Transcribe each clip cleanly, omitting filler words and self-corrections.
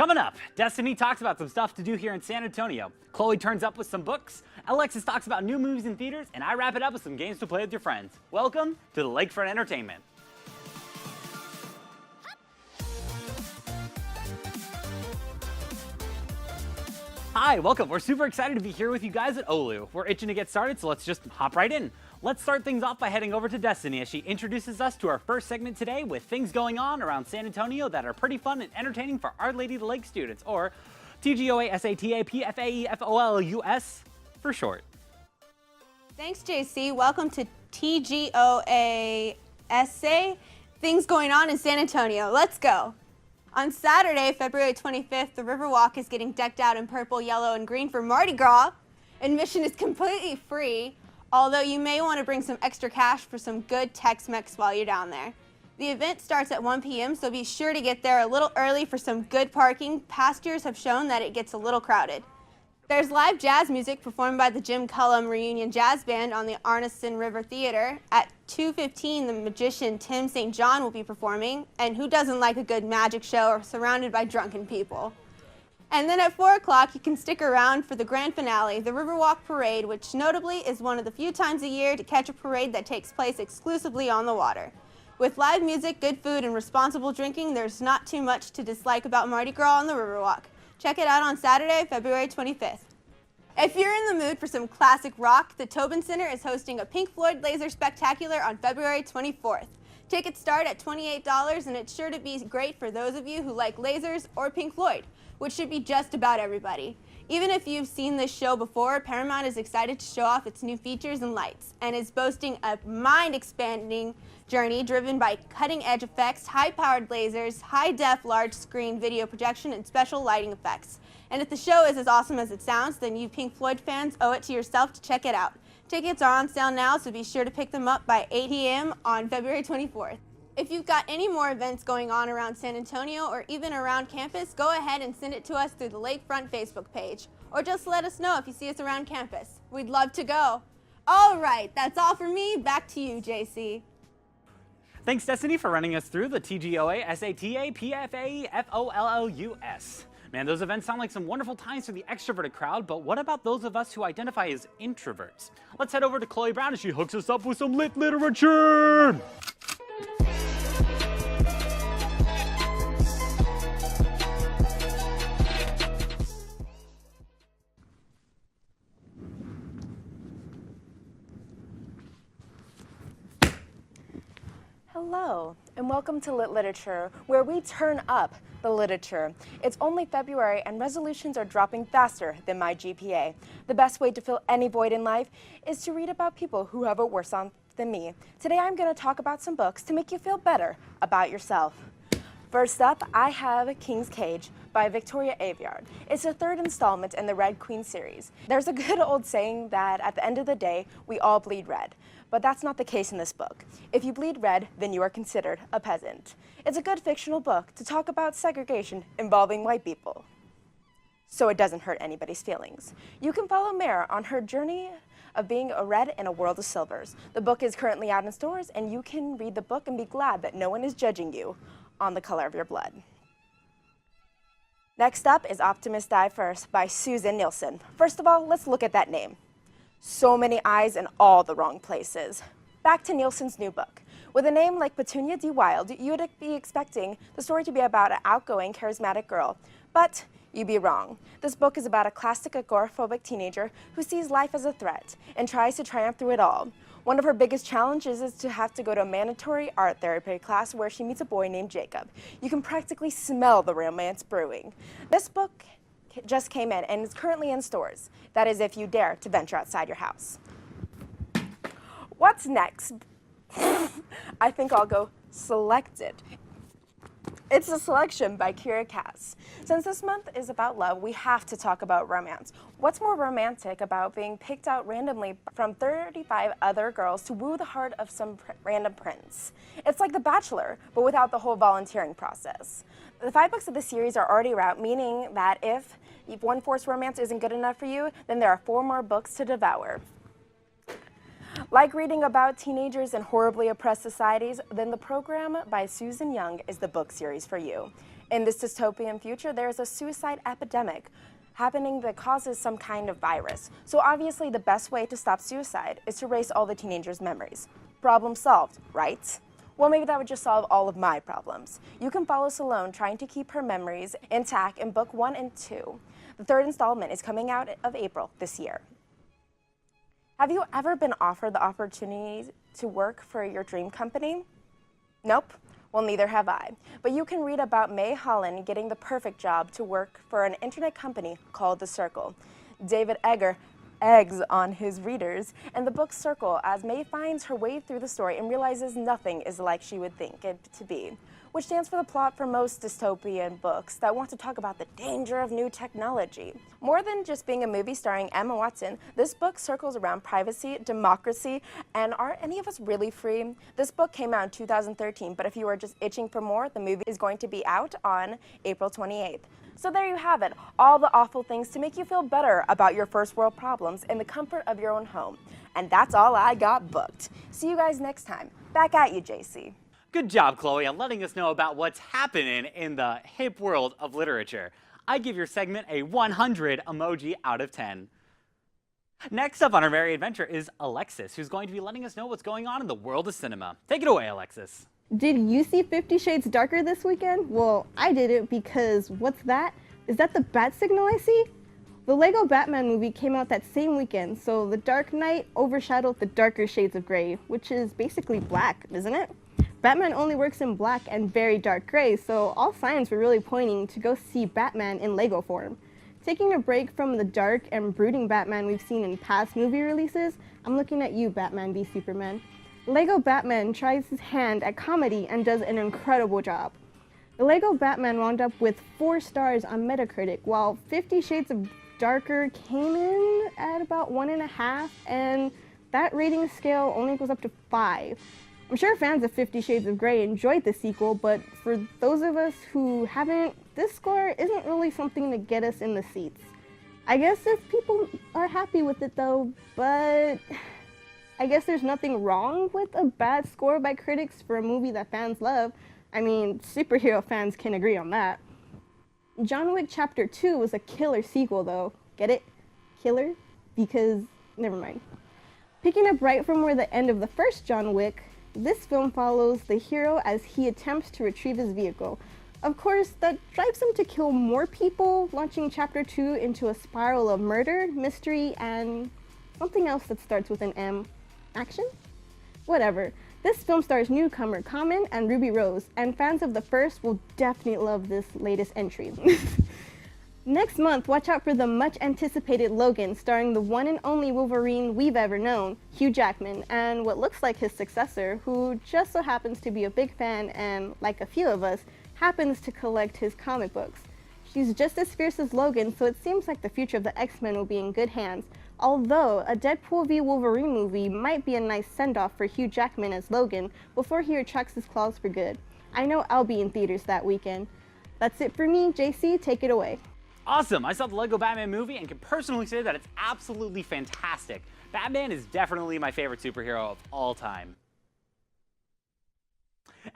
Coming up, Destiny talks about some stuff to do here in San Antonio. Chloe turns up with some books, Alexis talks about new movies in theaters, and I wrap it up with some games to play with your friends. Welcome to the Lakefront Entertainment. Hi, welcome. We're super excited to be here with you guys at OLLU. We're itching to get started, so let's just hop right in. Let's start things off by heading over to Destiny as she introduces us to our first segment today with things going on around San Antonio that are pretty fun and entertaining for Our Lady of the Lake students, or TGOA, SATA, PFAE, FOLLUS for short. Thanks, JC. Welcome to TGOA SA. Things going on in San Antonio. Let's go. On Saturday, February 25th, the Riverwalk is getting decked out in purple, yellow, and green for Mardi Gras. Admission is completely free, although you may want to bring some extra cash for some good Tex-Mex while you're down there. The event starts at 1 p.m., so be sure to get there a little early for some good parking. Past years have shown that it gets a little crowded. There's live jazz music performed by the Jim Cullum Reunion Jazz Band on the Arneson River Theater. At 2:15, the magician Tim St. John will be performing, and who doesn't like a good magic show or surrounded by drunken people? And then at 4 o'clock, you can stick around for the grand finale, the Riverwalk Parade, which notably is one of the few times a year to catch a parade that takes place exclusively on the water. With live music, good food, and responsible drinking, there's not too much to dislike about Mardi Gras on the Riverwalk. Check it out on Saturday, February 25th. If you're in the mood for some classic rock, the Tobin Center is hosting a Pink Floyd Laser Spectacular on February 24th. Tickets start at $28, and it's sure to be great for those of you who like lasers or Pink Floyd, which should be just about everybody. Even if you've seen this show before, Paramount is excited to show off its new features and lights, and is boasting a mind-expanding journey driven by cutting-edge effects, high-powered lasers, high-def large-screen video projection, and special lighting effects. And if the show is as awesome as it sounds, then you Pink Floyd fans owe it to yourself to check it out. Tickets are on sale now, so be sure to pick them up by 8 p.m. on February 24th. If you've got any more events going on around San Antonio or even around campus, go ahead and send it to us through the Lakefront Facebook page. Or just let us know if you see us around campus. We'd love to go. All right, that's all for me. Back to you, JC. Thanks, Destiny, for running us through the TGOA, SATA, PFAE, FOLLUS. Man, those events sound like some wonderful times for the extroverted crowd, but what about those of us who identify as introverts? Let's head over to Chloe Brown as she hooks us up with some lit literature! Hello, and welcome to Lit Literature, where we turn up the literature. It's only February, and resolutions are dropping faster than my GPA. The best way to fill any void in life is to read about people who have it worse on than me. Today, I'm going to talk about some books to make you feel better about yourself. First up, I have King's Cage by Victoria Aveyard. It's the third installment in the Red Queen series. There's a good old saying that at the end of the day, we all bleed red. But that's not the case in this book. If you bleed red, then you are considered a peasant. It's a good fictional book to talk about segregation involving white people, so it doesn't hurt anybody's feelings. You can follow Mare on her journey of being a red in a world of silvers. The book is currently out in stores, and you can read the book and be glad that no one is judging you on the color of your blood. Next up is Optimists Die First by Susan Nielsen. First of all, let's look at that name. So many eyes in all the wrong places. Back to Nielsen's new book. With a name like Petunia D. Wild, you would be expecting the story to be about an outgoing, charismatic girl. But you'd be wrong. This book is about a classic agoraphobic teenager who sees life as a threat and tries to triumph through it all. One of her biggest challenges is to have to go to a mandatory art therapy class where she meets a boy named Jacob. You can practically smell the romance brewing. This book just came in and is currently in stores. That is, if you dare to venture outside your house. What's next? I think I'll go Selected. It's a selection by Kira Cass. Since this month is about love, we have to talk about romance. What's more romantic about being picked out randomly from 35 other girls to woo the heart of some random prince? It's like The Bachelor, but without the whole volunteering process. The 5 books of the series are already out, meaning that if one forced romance isn't good enough for you, then there are 4 more books to devour. Like reading about teenagers in horribly oppressed societies, then The Program by Susan Young is the book series for you. In this dystopian future, there is a suicide epidemic happening that causes some kind of virus. So obviously the best way to stop suicide is to erase all the teenagers' memories. Problem solved, right? Well, maybe that would just solve all of my problems. You can follow Salome trying to keep her memories intact in book 1 and 2. The third installment is coming out of April this year. Have you ever been offered the opportunity to work for your dream company? Nope. Well, neither have I. But you can read about May Holland getting the perfect job to work for an internet company called The Circle. David Egger eggs on his readers in the book Circle as May finds her way through the story and realizes nothing is like she would think it to be, which stands for the plot for most dystopian books that want to talk about the danger of new technology. More than just being a movie starring Emma Watson, this book circles around privacy, democracy, and are any of us really free? This book came out in 2013, but if you are just itching for more, the movie is going to be out on April 28th. So there you have it, all the awful things to make you feel better about your first world problems in the comfort of your own home. And that's all I got booked. See you guys next time. Back at you, JC. Good job, Chloe, on letting us know about what's happening in the hip world of literature. I give your segment a 100 emoji out of 10. Next up on our merry adventure is Alexis, who's going to be letting us know what's going on in the world of cinema. Take it away, Alexis. Did you see 50 Shades Darker this weekend? Well, I didn't because what's that? Is that the bat signal I see? The Lego Batman movie came out that same weekend, so the Dark Knight overshadowed the darker shades of gray, which is basically black, isn't it? Batman only works in black and very dark gray, so all signs were really pointing to go see Batman in Lego form. Taking a break from the dark and brooding Batman we've seen in past movie releases, I'm looking at you, Batman v Superman. Lego Batman tries his hand at comedy and does an incredible job. The Lego Batman wound up with 4 stars on Metacritic, while 50 Shades of Darker came in at about 1.5, and that rating scale only goes up to 5. I'm sure fans of 50 Shades of Grey enjoyed the sequel, but for those of us who haven't, this score isn't really something to get us in the seats. I guess if people are happy with it though, but I guess there's nothing wrong with a bad score by critics for a movie that fans love. I mean, superhero fans can agree on that. John Wick Chapter 2 was a killer sequel though. Get it? Killer? Because, never mind. Picking up right from where the end of the first John Wick, this film follows the hero as he attempts to retrieve his vehicle. Of course, that drives him to kill more people, launching Chapter 2 into a spiral of murder, mystery, and something else that starts with an M. Action? Whatever. This film stars newcomer Common and Ruby Rose, and fans of the first will definitely love this latest entry. Next month, watch out for the much-anticipated Logan, starring the one and only Wolverine we've ever known, Hugh Jackman, and what looks like his successor, who just so happens to be a big fan and, like a few of us, happens to collect his comic books. She's just as fierce as Logan, so it seems like the future of the X-Men will be in good hands, although a Deadpool v Wolverine movie might be a nice send-off for Hugh Jackman as Logan before he retracts his claws for good. I know I'll be in theaters that weekend. That's it for me. JC, take it away. Awesome! I saw the Lego Batman movie and can personally say that it's absolutely fantastic. Batman is definitely my favorite superhero of all time.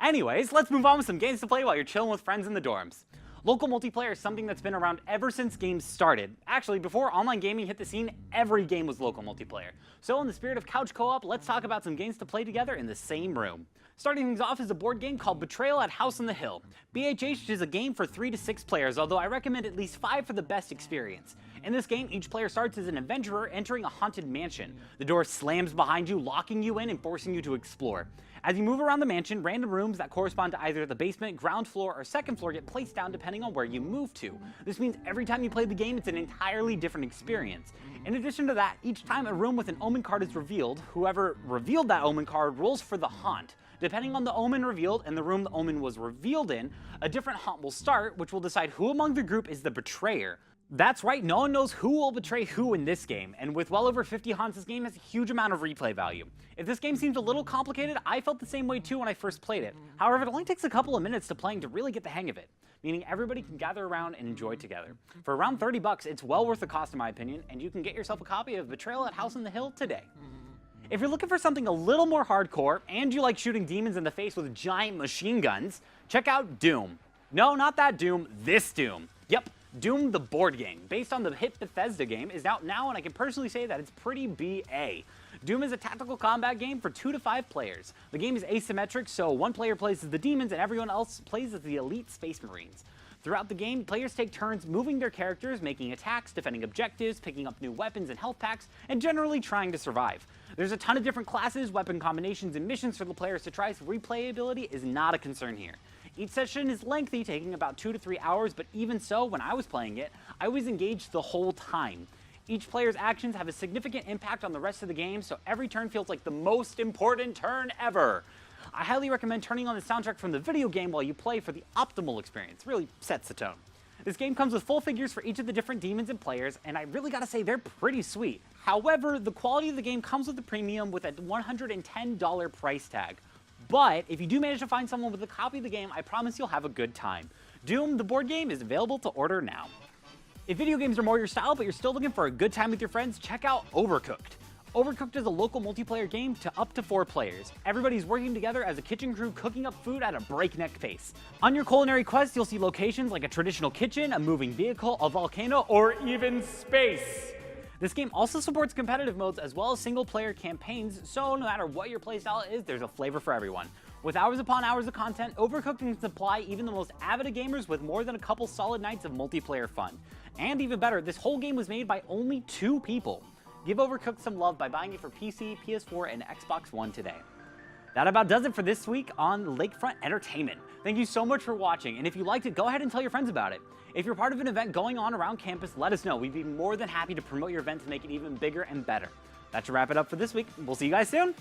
Anyways, let's move on with some games to play while you're chilling with friends in the dorms. Local multiplayer is something that's been around ever since games started. Actually, before online gaming hit the scene, every game was local multiplayer. So in the spirit of couch co-op, let's talk about some games to play together in the same room. Starting things off is a board game called Betrayal at House on the Hill. BHH is a game for 3 to 6 players, although I recommend at least 5 for the best experience. In this game, each player starts as an adventurer entering a haunted mansion. The door slams behind you, locking you in and forcing you to explore. As you move around the mansion, random rooms that correspond to either the basement, ground floor, or second floor get placed down depending on where you move to. This means every time you play the game, it's an entirely different experience. In addition to that, each time a room with an omen card is revealed, whoever revealed that omen card rolls for the haunt. Depending on the omen revealed and the room the omen was revealed in, a different haunt will start, which will decide who among the group is the betrayer. That's right, no one knows who will betray who in this game, and with well over 50 haunts, this game has a huge amount of replay value. If this game seems a little complicated, I felt the same way too when I first played it. However, it only takes a couple of minutes to playing to really get the hang of it, meaning everybody can gather around and enjoy together. For around 30 bucks, it's well worth the cost in my opinion, and you can get yourself a copy of Betrayal at House on the Hill today. If you're looking for something a little more hardcore, and you like shooting demons in the face with giant machine guns, check out Doom. No, not that Doom, this Doom. Yep, Doom the board game, based on the hit Bethesda game, is out now, and I can personally say that it's pretty BA. Doom is a tactical combat game for 2 to 5 players. The game is asymmetric, so one player plays as the demons and everyone else plays as the elite space marines. Throughout the game, players take turns moving their characters, making attacks, defending objectives, picking up new weapons and health packs, and generally trying to survive. There's a ton of different classes, weapon combinations, and missions for the players to try, so replayability is not a concern here. Each session is lengthy, taking about 2 to 3 hours, but even so, when I was playing it, I was engaged the whole time. Each player's actions have a significant impact on the rest of the game, so every turn feels like the most important turn ever. I highly recommend turning on the soundtrack from the video game while you play for the optimal experience. It really sets the tone. This game comes with full figures for each of the different demons and players, and I really gotta say they're pretty sweet. However, the quality of the game comes with a premium with a $110 price tag. But if you do manage to find someone with a copy of the game, I promise you'll have a good time. Doom, the board game, is available to order now. If video games are more your style, but you're still looking for a good time with your friends, check out Overcooked. Overcooked is a local multiplayer game to up to 4 players. Everybody's working together as a kitchen crew cooking up food at a breakneck pace. On your culinary quest, you'll see locations like a traditional kitchen, a moving vehicle, a volcano, or even space. This game also supports competitive modes as well as single-player campaigns, so no matter what your playstyle is, there's a flavor for everyone. With hours upon hours of content, Overcooked can supply even the most avid of gamers with more than a couple solid nights of multiplayer fun. And even better, this whole game was made by only 2 people. Give Overcooked some love by buying it for PC, PS4, and Xbox One today. That about does it for this week on Lakefront Entertainment. Thank you so much for watching, and if you liked it, go ahead and tell your friends about it. If you're part of an event going on around campus, let us know. We'd be more than happy to promote your event to make it even bigger and better. That should wrap it up for this week. We'll see you guys soon.